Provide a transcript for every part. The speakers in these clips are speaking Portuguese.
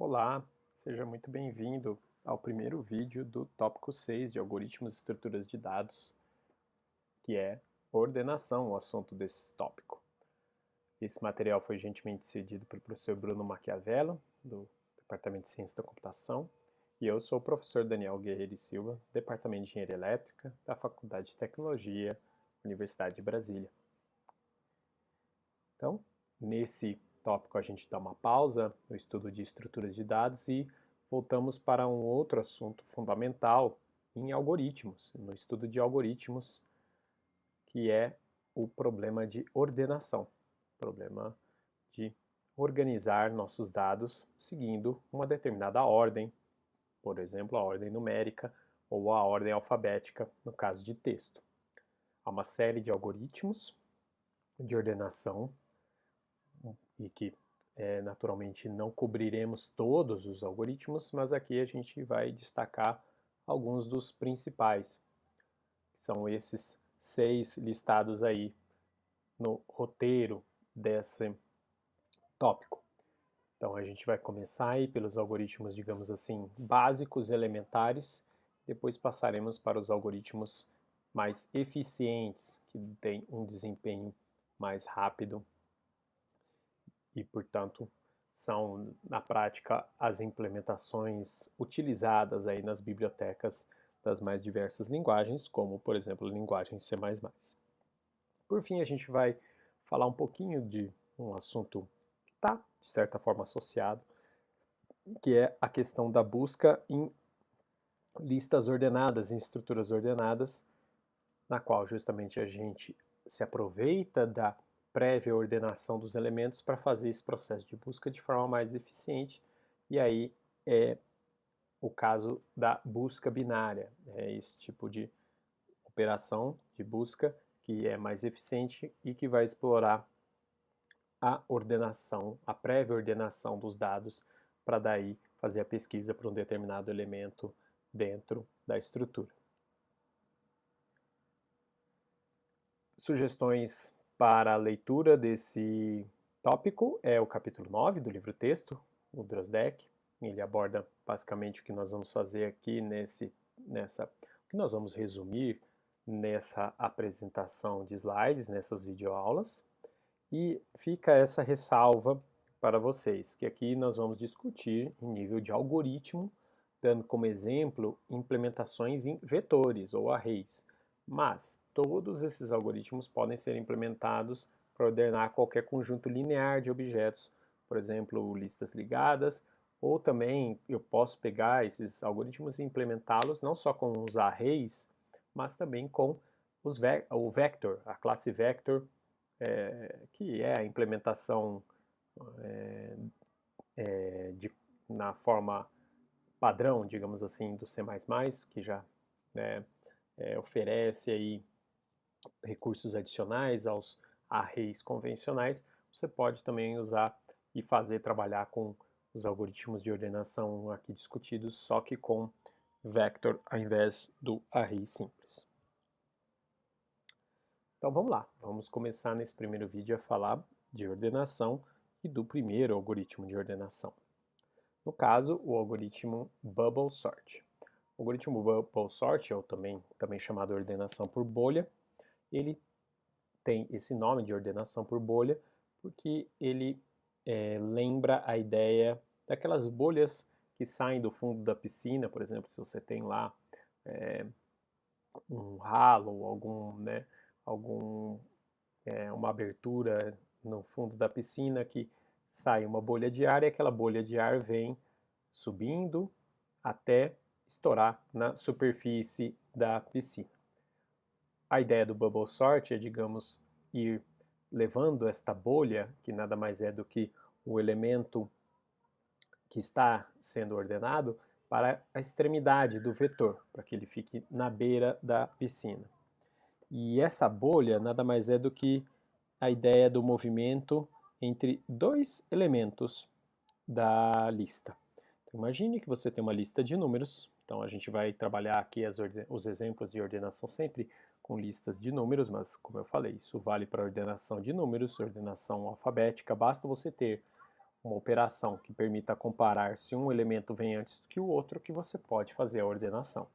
Olá, seja muito bem-vindo ao primeiro vídeo do tópico 6 de Algoritmos e Estruturas de Dados, que é ordenação, o assunto desse tópico. Esse material foi gentilmente cedido pelo professor Bruno Maquiavello, do Departamento de Ciência da Computação, e eu sou o professor Daniel Guerreiro e Silva, Departamento de Engenharia Elétrica, da Faculdade de Tecnologia, Universidade de Brasília. Então, nesse tópico a gente dá uma pausa no estudo de estruturas de dados e voltamos para um outro assunto fundamental em algoritmos, no estudo de algoritmos, que é o problema de ordenação, problema de organizar nossos dados seguindo uma determinada ordem, por exemplo, a ordem numérica ou a ordem alfabética, no caso de texto. Há uma série de algoritmos de ordenação e que naturalmente não cobriremos todos os algoritmos, mas aqui a gente vai destacar alguns dos principais, que são esses 6 listados aí no roteiro desse tópico. Então a gente vai começar aí pelos algoritmos, digamos assim, básicos, elementares, depois passaremos para os algoritmos mais eficientes, que têm um desempenho mais rápido e, portanto, são, na prática, as implementações utilizadas aí nas bibliotecas das mais diversas linguagens, como, por exemplo, a linguagem C++. Por fim, a gente vai falar um pouquinho de um assunto que está, de certa forma, associado, que é a questão da busca em listas ordenadas, em estruturas ordenadas, na qual justamente a gente se aproveita da prévia ordenação dos elementos para fazer esse processo de busca de forma mais eficiente, e aí é o caso da busca binária, é esse tipo de operação de busca que é mais eficiente e que vai explorar a ordenação, a prévia ordenação dos dados para daí fazer a pesquisa para um determinado elemento dentro da estrutura. Sugestões para a leitura desse tópico é o capítulo 9 do livro-texto, o Drozdek. Ele aborda basicamente o que nós vamos fazer aqui o que nós vamos resumir nessa apresentação de slides, nessas videoaulas. E fica essa ressalva para vocês, que aqui nós vamos discutir em nível de algoritmo, dando como exemplo implementações em vetores ou arrays. Mas todos esses algoritmos podem ser implementados para ordenar qualquer conjunto linear de objetos, por exemplo, listas ligadas, ou também eu posso pegar esses algoritmos e implementá-los não só com os arrays, mas também com o vector, a classe vector, que é a implementação na forma padrão, digamos assim, do C++, que já né, oferece aí recursos adicionais aos arrays convencionais. Você pode também usar e fazer trabalhar com os algoritmos de ordenação aqui discutidos, só que com vector ao invés do array simples. Então vamos lá, vamos começar nesse primeiro vídeo a falar de ordenação e do primeiro algoritmo de ordenação. No caso, o algoritmo Bubble Sort. O algoritmo Bubble Sort, ou também chamado ordenação por bolha, ele tem esse nome de ordenação por bolha porque ele lembra a ideia daquelas bolhas que saem do fundo da piscina, por exemplo, se você tem lá um ralo, uma abertura no fundo da piscina que sai uma bolha de ar e aquela bolha de ar vem subindo até estourar na superfície da piscina. A ideia do bubble sort é, digamos, ir levando esta bolha, que nada mais é do que o elemento que está sendo ordenado, para a extremidade do vetor, para que ele fique na beira da piscina. E essa bolha nada mais é do que a ideia do movimento entre dois elementos da lista. Então, imagine que você tem uma lista de números, então a gente vai trabalhar aqui os exemplos de ordenação sempre com listas de números, mas como eu falei, isso vale para ordenação de números, ordenação alfabética, basta você ter uma operação que permita comparar se um elemento vem antes do que o outro, que você pode fazer a ordenação.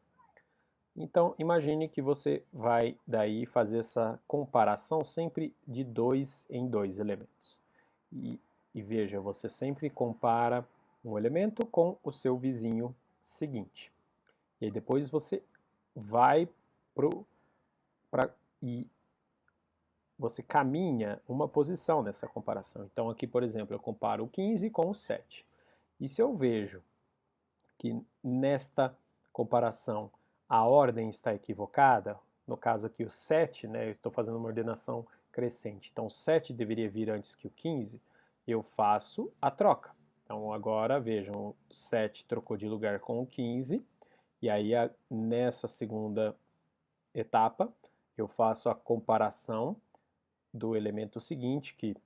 Então, imagine que você vai daí fazer essa comparação sempre de 2 em 2 elementos. E veja, você sempre compara um elemento com o seu vizinho seguinte. E aí depois você vai e você caminha uma posição nessa comparação. Então aqui, por exemplo, eu comparo o 15 com o 7. E se eu vejo que nesta comparação a ordem está equivocada, no caso aqui o 7, né, eu estou fazendo uma ordenação crescente, então o 7 deveria vir antes que o 15, eu faço a troca. Então agora vejam, o 7 trocou de lugar com o 15, e aí nessa segunda etapa eu faço a comparação do elemento seguinte, que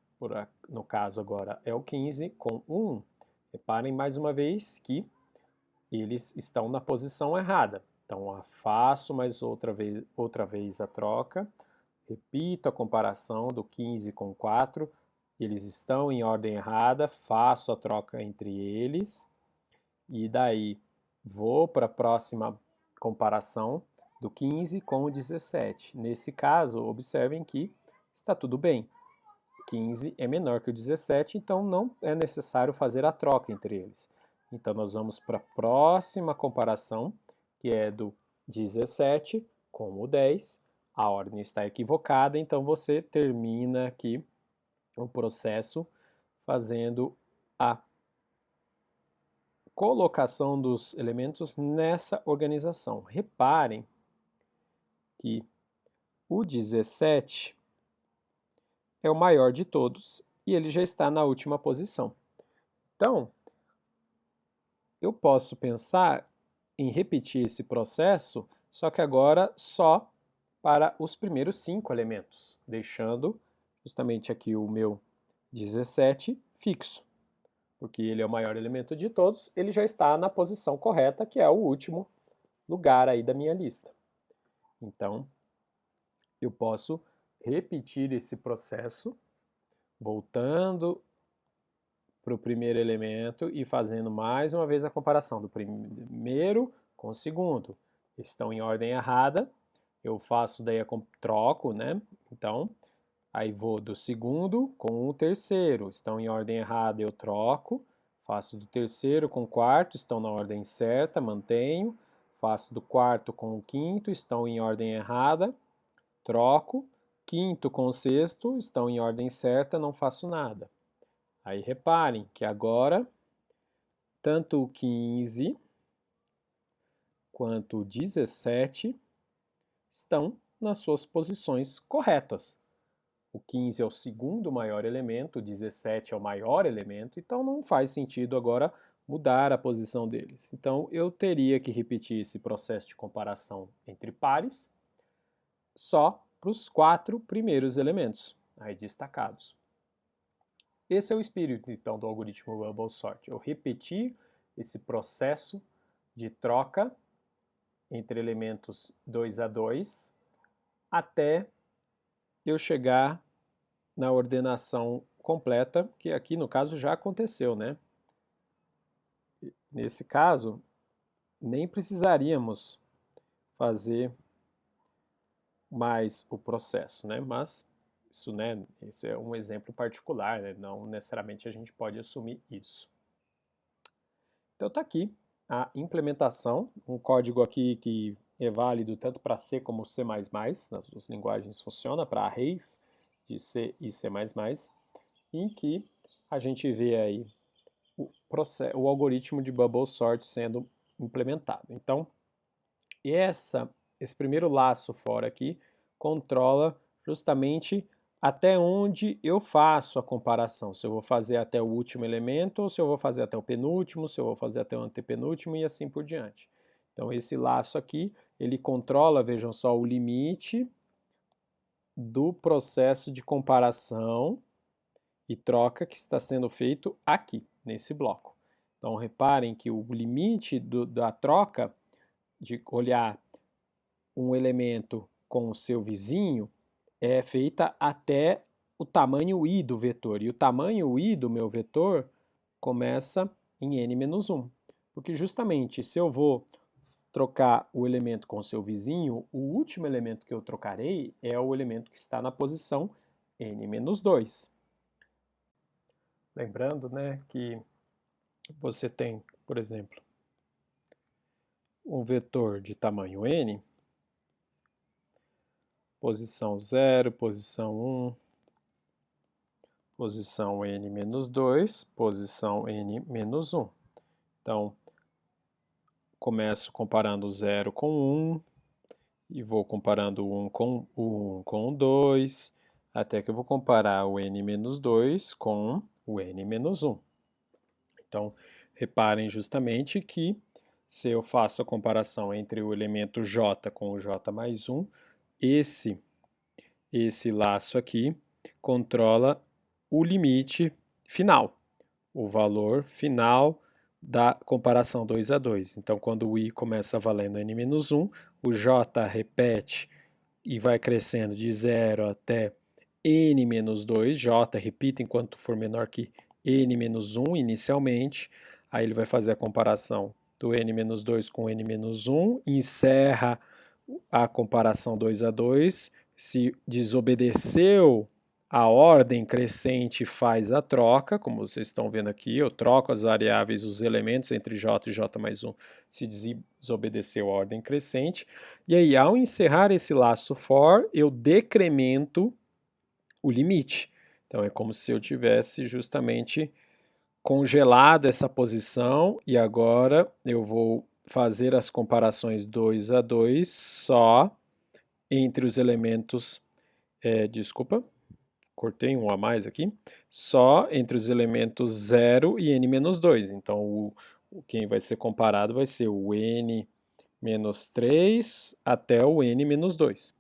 no caso agora é o 15, com o 1. Reparem mais uma vez que eles estão na posição errada. Então, faço mais outra vez a troca, repito a comparação do 15 com 4, eles estão em ordem errada, faço a troca entre eles, e daí vou para a próxima comparação do 15 com o 17. Nesse caso, observem que está tudo bem. 15 é menor que o 17, então não é necessário fazer a troca entre eles. Então, nós vamos para a próxima comparação, que é do 17 com o 10. A ordem está equivocada, então você termina aqui o processo fazendo a colocação dos elementos nessa organização. Reparem que o 17 é o maior de todos e ele já está na última posição. Então, eu posso pensar em repetir esse processo, só que agora só para os primeiros 5 elementos, deixando justamente aqui o meu 17 fixo, porque ele é o maior elemento de todos, ele já está na posição correta, que é o último lugar aí da minha lista. Então, eu posso repetir esse processo, voltando para o primeiro elemento e fazendo mais uma vez a comparação do primeiro com o segundo. Estão em ordem errada, eu faço daí troco, né? Então, aí vou do segundo com o terceiro, estão em ordem errada, eu troco, faço do terceiro com o quarto, estão na ordem certa, mantenho, faço do quarto com o quinto, estão em ordem errada, troco, quinto com o sexto, estão em ordem certa, não faço nada. Aí reparem que agora tanto o 15 quanto o 17 estão nas suas posições corretas. O 15 é o segundo maior elemento, o 17 é o maior elemento, então não faz sentido agora mudar a posição deles. Então eu teria que repetir esse processo de comparação entre pares só para os 4 primeiros elementos aí destacados. Esse é o espírito, então, do algoritmo Bubble Sort. Eu repetir esse processo de troca entre elementos 2 a 2 até eu chegar na ordenação completa, que aqui no caso já aconteceu, né? Nesse caso, nem precisaríamos fazer mais o processo, né? Mas isso, né, esse é um exemplo particular, né? Não necessariamente a gente pode assumir isso. Então está aqui a implementação, um código aqui que é válido tanto para C como C++, nas duas linguagens funciona, para arrays de C e C++, em que a gente vê aí o algoritmo de bubble sort sendo implementado. Então, esse primeiro laço fora aqui controla justamente até onde eu faço a comparação, se eu vou fazer até o último elemento, ou se eu vou fazer até o penúltimo, se eu vou fazer até o antepenúltimo e assim por diante. Então esse laço aqui, ele controla, vejam só, o limite do processo de comparação e troca que está sendo feito aqui, nesse bloco. Então reparem que o limite da troca, de olhar um elemento com o seu vizinho, é feita até o tamanho i do vetor. E o tamanho i do meu vetor começa em n-1, porque justamente se eu vou trocar o elemento com o seu vizinho, o último elemento que eu trocarei é o elemento que está na posição n-2. Lembrando, né, que você tem, por exemplo, um vetor de tamanho n, posição 0, posição 1, posição n-2, posição n-1. Então, começo comparando 0 com 1, e vou comparando o 1 com o 2, até que eu vou comparar o n-2 com o n-1. Então, reparem justamente que se eu faço a comparação entre o elemento j com o j mais 1, esse laço aqui controla o limite final, o valor final da comparação 2 a 2. Então, quando o i começa valendo n-1, o j repete e vai crescendo de 0 até n-2, j repita enquanto for menor que n-1 inicialmente, aí ele vai fazer a comparação do n-2 com n-1, encerra a comparação 2 a 2, se desobedeceu a ordem crescente, faz a troca, como vocês estão vendo aqui, eu troco as variáveis, os elementos entre j e j mais 1, se desobedeceu a ordem crescente, e aí ao encerrar esse laço for, eu decremento o limite. Então é como se eu tivesse justamente congelado essa posição e agora eu vou fazer as comparações 2 a 2 só entre os elementos, desculpa, cortei um a mais aqui, só entre os elementos 0 e n-2. Então quem vai ser comparado vai ser o n-3 até o n-2.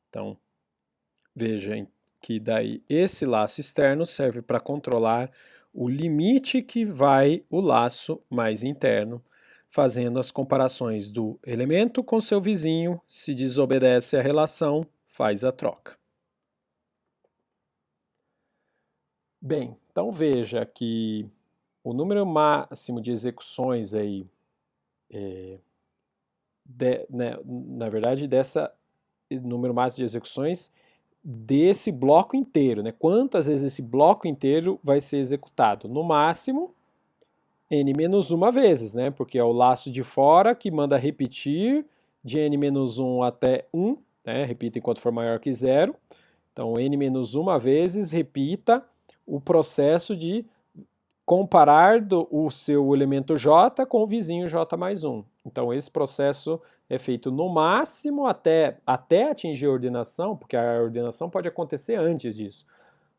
Então veja que daí esse laço externo serve para controlar o limite que vai o laço mais interno, fazendo as comparações do elemento com seu vizinho, se desobedece a relação, faz a troca. Bem, então veja que o número máximo de execuções aí, na verdade, dessa número máximo de execuções desse bloco inteiro, né? Quantas vezes esse bloco inteiro vai ser executado? No máximo, n-1 vezes, né? Porque é o laço de fora que manda repetir de n-1 até 1, né? Repita enquanto for maior que 0. Então, n-1 vezes repita o processo de comparar o seu elemento j com o vizinho j mais 1. Então, esse processo é feito no máximo até atingir a ordenação, porque a ordenação pode acontecer antes disso,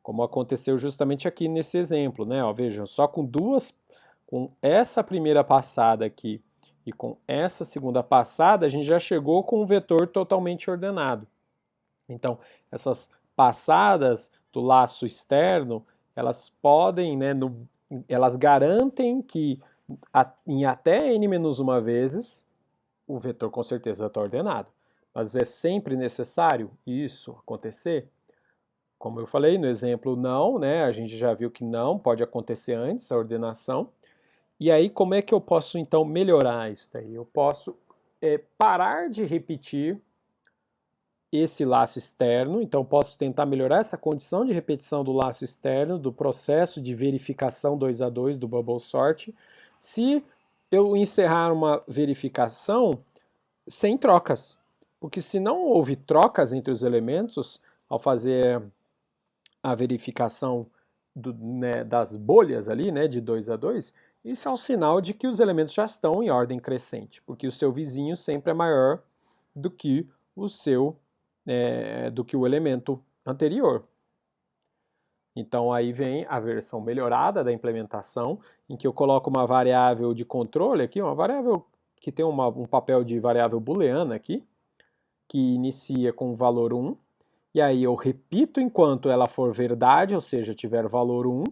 como aconteceu justamente aqui nesse exemplo, né? Ó, vejam, só com essa primeira passada aqui e com essa segunda passada, a gente já chegou com um vetor totalmente ordenado. Então, essas passadas do laço externo, elas podem, né, elas garantem que em até n-1 vezes o vetor com certeza está ordenado. Mas é sempre necessário isso acontecer? Como eu falei no exemplo, não, né? A gente já viu que não, pode acontecer antes a ordenação. E aí, como é que eu posso então melhorar isso daí? Eu posso parar de repetir esse laço externo, então posso tentar melhorar essa condição de repetição do laço externo, do processo de verificação 2 a 2 do bubble sort, se eu encerrar uma verificação sem trocas, porque se não houve trocas entre os elementos ao fazer a verificação das bolhas ali, né, de 2 a 2, isso é um sinal de que os elementos já estão em ordem crescente, porque o seu vizinho sempre é maior do que o elemento anterior. Então aí vem a versão melhorada da implementação, em que eu coloco uma variável de controle aqui, uma variável que tem um papel de variável booleana aqui, que inicia com o valor 1, e aí eu repito enquanto ela for verdade, ou seja, tiver valor 1,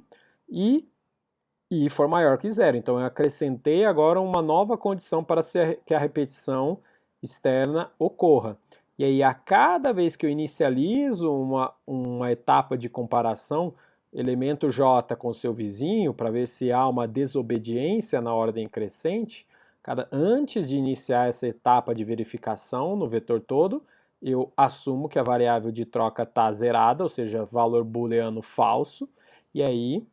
e for maior que 0. Então eu acrescentei agora uma nova condição para que a repetição externa ocorra. E aí, a cada vez que eu inicializo uma etapa de comparação elemento j com seu vizinho para ver se há uma desobediência na ordem crescente, antes de iniciar essa etapa de verificação no vetor todo, eu assumo que a variável de troca está zerada, ou seja, valor booleano falso, e aí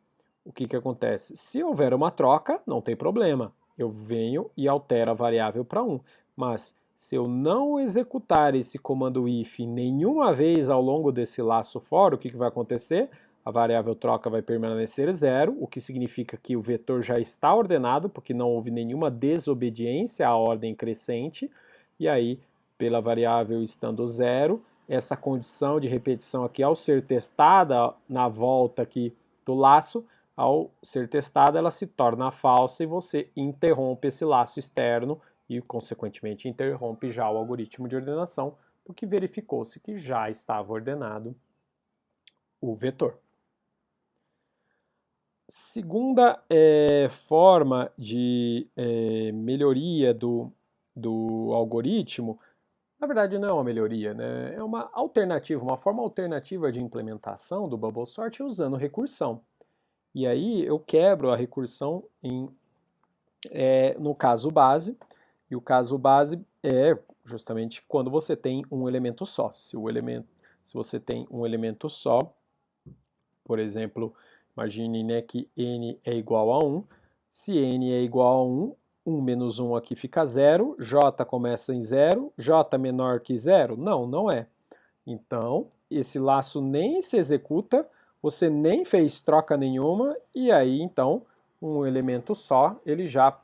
o que acontece? Se houver uma troca, não tem problema, eu venho e altero a variável para 1, mas se eu não executar esse comando if nenhuma vez ao longo desse laço for, o que vai acontecer? A variável troca vai permanecer zero, o que significa que o vetor já está ordenado, porque não houve nenhuma desobediência à ordem crescente, e aí, pela variável estando zero, essa condição de repetição aqui, ao ser testada na volta aqui do laço, ao ser testada, ela se torna falsa e você interrompe esse laço externo e, consequentemente, interrompe já o algoritmo de ordenação, porque verificou-se que já estava ordenado o vetor. Segunda forma de melhoria do algoritmo, na verdade não é uma melhoria, né? É uma alternativa, uma forma alternativa de implementação do Bubble Sort usando recursão. E aí eu quebro a recursão no caso base, e o caso base é justamente quando você tem um elemento só. Se você tem um elemento só, por exemplo, imagine, né, que n é igual a 1. Se n é igual a 1, 1 menos 1 aqui fica 0, j começa em 0, j menor que 0? Não, não é. Então, esse laço nem se executa, você nem fez troca nenhuma, e aí, então, um elemento só, ele já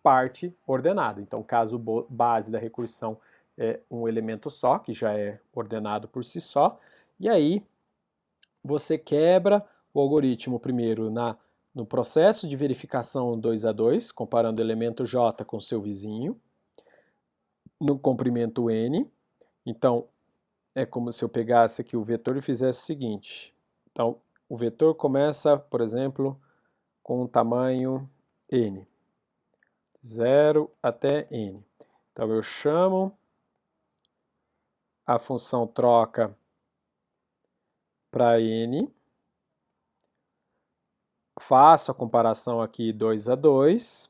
parte ordenado. Então, caso base da recursão é um elemento só, que já é ordenado por si só, e aí você quebra o algoritmo primeiro no processo de verificação 2 a 2, comparando o elemento j com seu vizinho, no comprimento n. Então, é como se eu pegasse aqui o vetor e fizesse o seguinte. Então, o vetor começa, por exemplo, com o tamanho n, 0 até n. Então, eu chamo a função troca para n, faço a comparação aqui 2 a 2,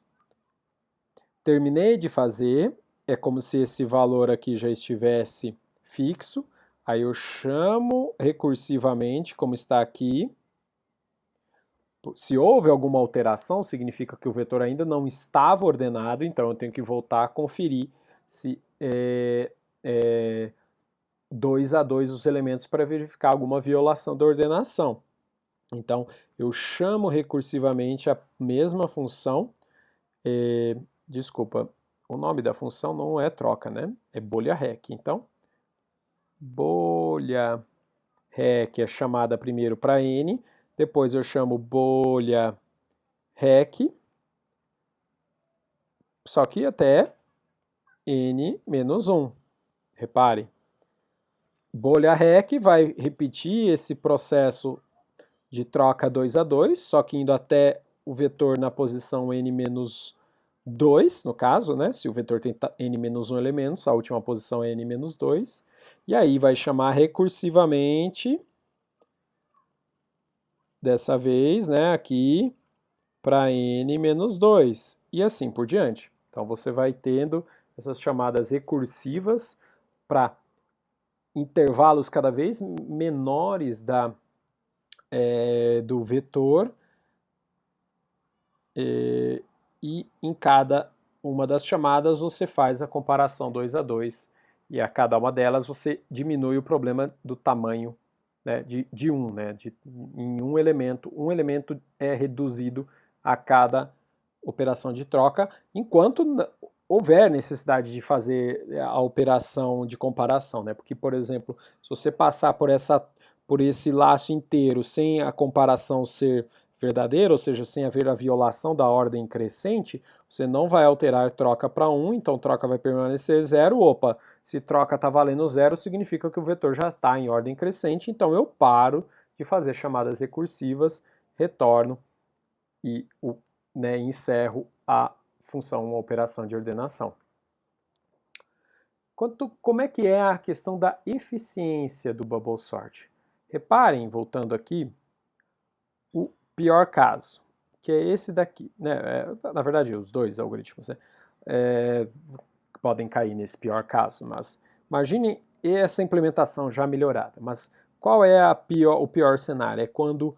terminei de fazer, é como se esse valor aqui já estivesse fixo, aí eu chamo recursivamente, como está aqui. Se houve alguma alteração, significa que o vetor ainda não estava ordenado, então eu tenho que voltar a conferir se 2 a 2 os elementos para verificar alguma violação da ordenação. Então, eu chamo recursivamente a mesma função. Desculpa, o nome da função não é troca, né? É bolha rec. Então, bolha rec é chamada primeiro para n, depois eu chamo bolha rec, só que até n menos 1. Repare, bolha rec vai repetir esse processo de troca 2 a 2, só que indo até o vetor na posição n menos 2, no caso, né? Se o vetor tem n menos 1 elementos, a última posição é n menos 2. E aí vai chamar recursivamente, dessa vez, né, aqui, para n menos 2. E assim por diante. Então você vai tendo essas chamadas recursivas para intervalos cada vez menores do vetor, e em cada uma das chamadas você faz a comparação 2 a 2, e a cada uma delas você diminui o problema do tamanho, né, de 1, né, em um elemento é reduzido a cada operação de troca, enquanto houver necessidade de fazer a operação de comparação, né? Porque, por exemplo, se você passar por esse laço inteiro sem a comparação ser verdadeira, ou seja, sem haver a violação da ordem crescente, você não vai alterar troca para 1, então troca vai permanecer 0. Opa, se troca está valendo 0, significa que o vetor já está em ordem crescente, então eu paro de fazer chamadas recursivas, retorno e encerro a função, uma operação de ordenação. Como é que é a questão da eficiência do Bubble Sort? Reparem, voltando aqui, o pior caso, que é esse daqui, né? Na verdade, os dois algoritmos, né? Podem cair nesse pior caso, mas imagine essa implementação já melhorada. Mas qual é o pior cenário? É quando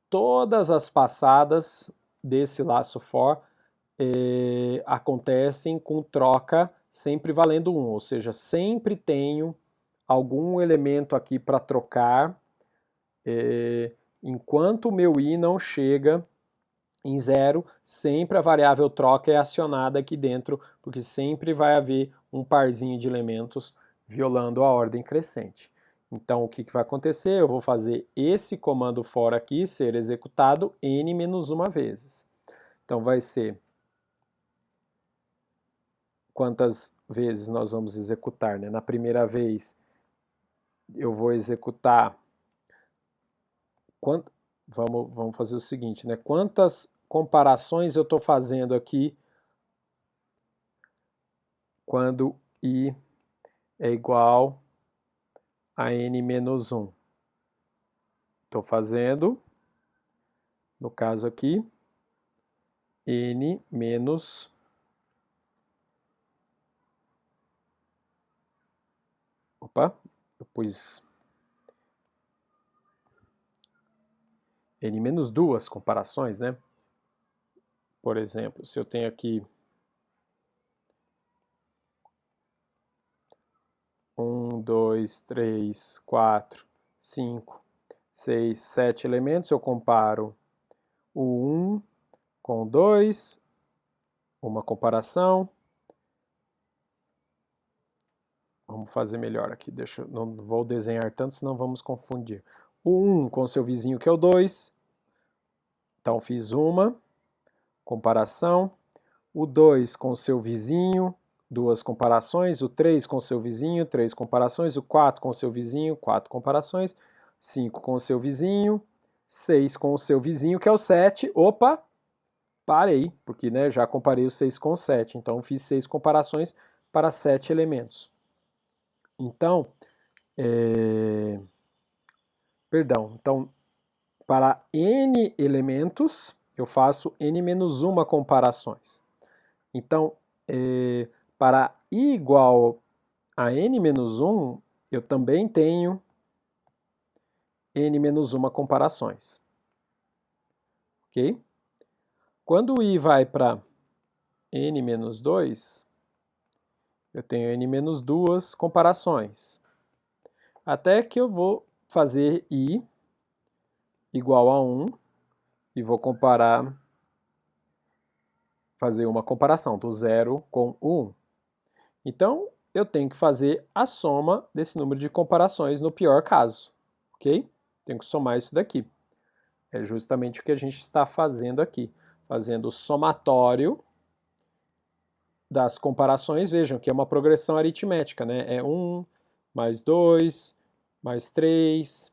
todas as passadas desse laço for acontecem com troca sempre valendo 1, ou seja, sempre tenho algum elemento aqui para trocar enquanto o meu i não chega em 0, sempre a variável troca é acionada aqui dentro, porque sempre vai haver um parzinho de elementos violando a ordem crescente. Então, o que vai acontecer? Eu vou fazer esse comando for aqui ser executado n-1 vezes. Então, vai ser quantas vezes nós vamos executar, né? Na primeira vez, eu vou executar... Vamos fazer o seguinte, né? Quantas comparações eu estou fazendo aqui quando i é igual a n-1? Estou fazendo, no caso aqui, n menos... Opa, eu pus... n menos 2 comparações, né? Por exemplo, se eu tenho aqui 1, 2, 3, 4, 5, 6, 7 elementos, eu comparo o 1 com o 2, uma comparação. Vamos fazer melhor aqui, não vou desenhar tanto, senão vamos confundir. O 1 com o seu vizinho, que é o 2, então fiz uma comparação. O 2 com o seu vizinho, 2 comparações. O 3 com o seu vizinho, 3 comparações. O 4 com o seu vizinho, 4 comparações. 5 com o seu vizinho. 6 com o seu vizinho, que é o 7. Opa! Parei, porque né, já comparei o 6 com o 7. Então, fiz 6 comparações para 7 elementos. Então, então, para n elementos, eu faço n-1 comparações. Então, para i igual a n-1, eu também tenho n-1 comparações. Ok? Quando o i vai para n-2, eu tenho n-2 comparações. Até que eu vou fazer i igual a 1 e vou fazer uma comparação do 0 com o 1. Então, eu tenho que fazer a soma desse número de comparações no pior caso, ok? Tenho que somar isso daqui. É justamente o que a gente está fazendo aqui, fazendo o somatório das comparações. Vejam que é uma progressão aritmética, né? É 1, mais 2, mais 3,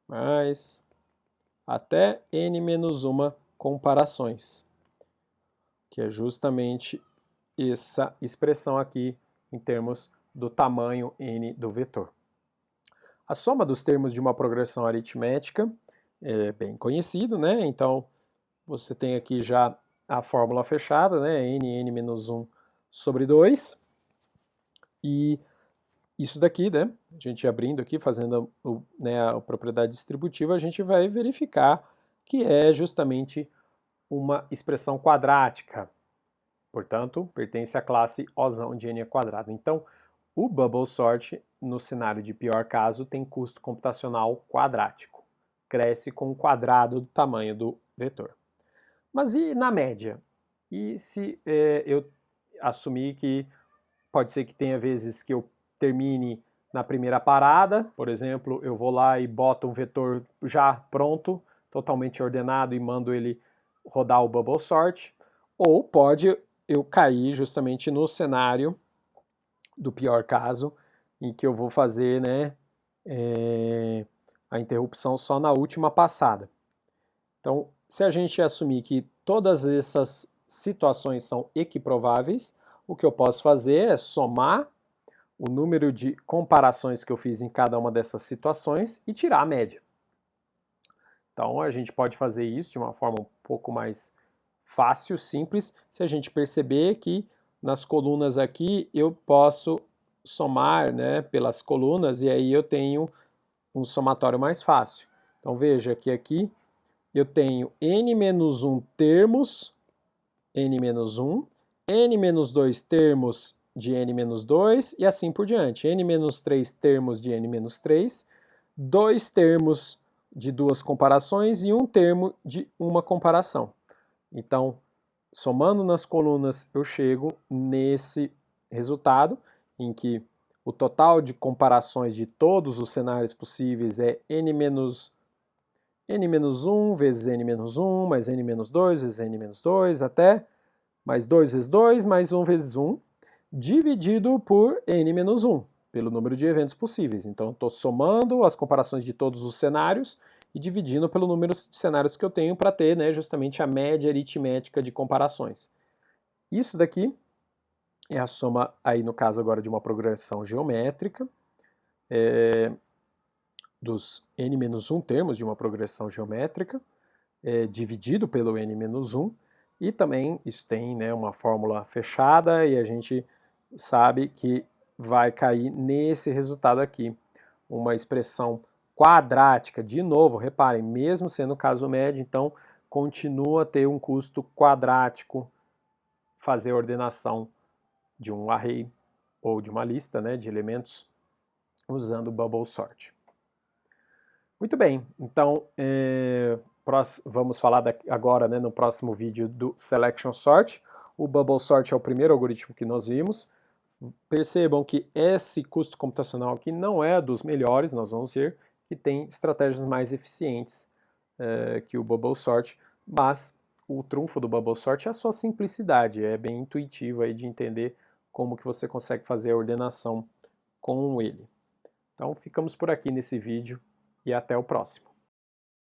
mais até n-1 comparações, que é justamente essa expressão aqui em termos do tamanho n do vetor. A soma dos termos de uma progressão aritmética é bem conhecido, né? Então, você tem aqui já a fórmula fechada, né? n-1 sobre 2. E isso daqui, né? A gente abrindo aqui, fazendo a propriedade distributiva, a gente vai verificar que é justamente uma expressão quadrática. Portanto, pertence à classe Ozão de n quadrado. Então, o bubble sort, no cenário de pior caso, tem custo computacional quadrático. Cresce com o quadrado do tamanho do vetor. Mas e na média? E se eu assumir que pode ser que tenha vezes que eu termine na primeira parada, por exemplo, eu vou lá e boto um vetor já pronto, totalmente ordenado e mando ele rodar o bubble sort, ou pode eu cair justamente no cenário do pior caso, em que eu vou fazer a interrupção só na última passada. Então, se a gente assumir que todas essas situações são equiprováveis, o que eu posso fazer é somar o número de comparações que eu fiz em cada uma dessas situações e tirar a média. Então a gente pode fazer isso de uma forma um pouco mais fácil, simples, se a gente perceber que nas colunas aqui eu posso somar, né, pelas colunas e aí eu tenho um somatório mais fácil. Então veja que aqui eu tenho n-1 termos, n-1, n-2 termos de n-2 e assim por diante. n-3 termos de n-3, 2 termos de duas comparações e um termo de uma comparação. Então, somando nas colunas, eu chego nesse resultado em que o total de comparações de todos os cenários possíveis é n-1 vezes n-1, mais n-2 vezes n-2, até mais 2 vezes 2, mais 1 vezes 1, dividido por n-1, pelo número de eventos possíveis. Então, estou somando as comparações de todos os cenários e dividindo pelo número de cenários que eu tenho para ter, né, justamente a média aritmética de comparações. Isso daqui é a soma, aí no caso agora, de uma progressão geométrica, dos n-1 termos de uma progressão geométrica, dividido pelo n-1, e também isso tem, né, uma fórmula fechada e a gente sabe que vai cair nesse resultado aqui, uma expressão quadrática. De novo, reparem, mesmo sendo caso médio, então continua a ter um custo quadrático fazer a ordenação de um array ou de uma lista, né, de elementos usando o bubble sort. Muito bem, então vamos falar agora, né, no próximo vídeo do selection sort. O bubble sort é o primeiro algoritmo que nós vimos. Percebam que esse custo computacional aqui não é dos melhores, nós vamos ver que tem estratégias mais eficientes que o bubble sort, mas o trunfo do bubble sort é a sua simplicidade, é bem intuitivo aí de entender como que você consegue fazer a ordenação com ele. Então ficamos por aqui nesse vídeo e até o próximo.